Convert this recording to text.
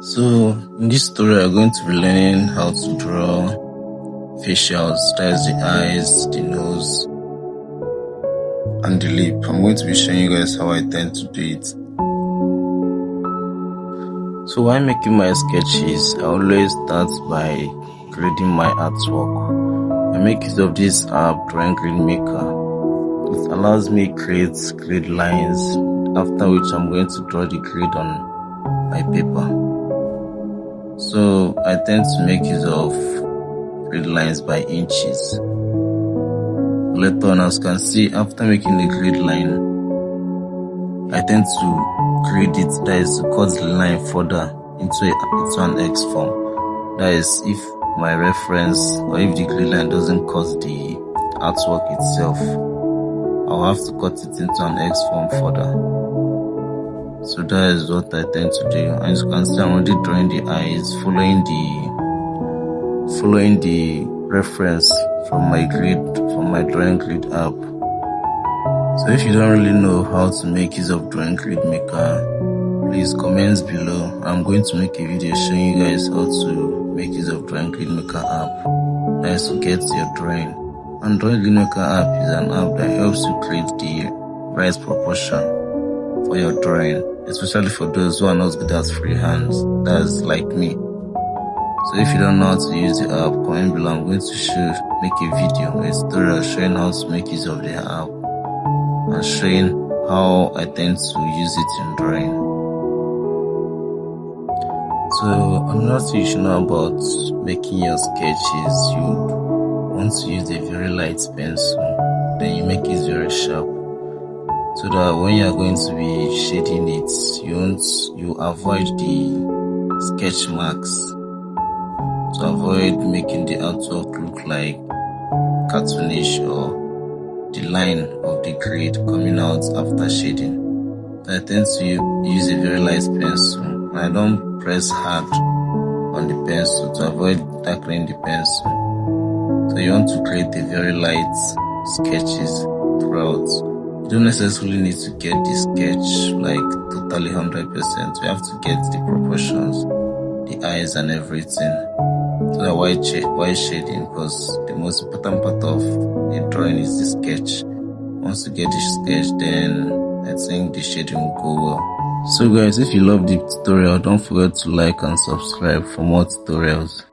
So in this tutorial, we're going to be learning how to draw facials, that is the eyes, the nose, and the lip. I'm going to be showing you guys how I tend to do it. So while making my sketches, I always start by grading my artwork. I make use of this app, Drawing Grid Maker. It allows me to create grid lines, after which I'm going to draw the grid on my paper. So I tend to make use of grid lines by inches. Later on, as you can see, after making the grid line, I tend to grade it, that is to cut the line further into an X form. That is, if my reference or if the grid line doesn't cut the artwork itself, I'll have to cut it into an X form further. So that is what I tend to do. As you can see, I'm already drawing the eyes, following the reference from my Drawing Grid app. So if you don't really know how to make use of Drawing Grid Maker, please comment below. I'm going to make a video showing you guys how to make use of Drawing Grid Maker app. That is to get your drawing. And Drawing Grid Maker app is an app that helps you create the right proportion for your drawing, especially for those who are not good at freehand, that's like me. So if you don't know how to use the app, comment below. I'm going to make a video, a tutorial showing how to make use of the app and showing how I tend to use it in drawing. So another thing you should know about making your sketches, you want to use a very light pencil, then you make it very sharp, so that when you are going to be shading it, you avoid the sketch marks, to avoid making the artwork look like cartoonish or the line of the grid coming out after shading. I tend to use a very light pencil, and I don't press hard on the pencil to avoid darkening the pencil. So you want to create a very light sketches throughout. You don't necessarily need to get the sketch like totally 100%. You have to get the proportions, the eyes and everything. So that while shading, because the most important part of a drawing is the sketch. Once you get the sketch, then I think the shading will go well. So guys, if you love the tutorial, don't forget to like and subscribe for more tutorials.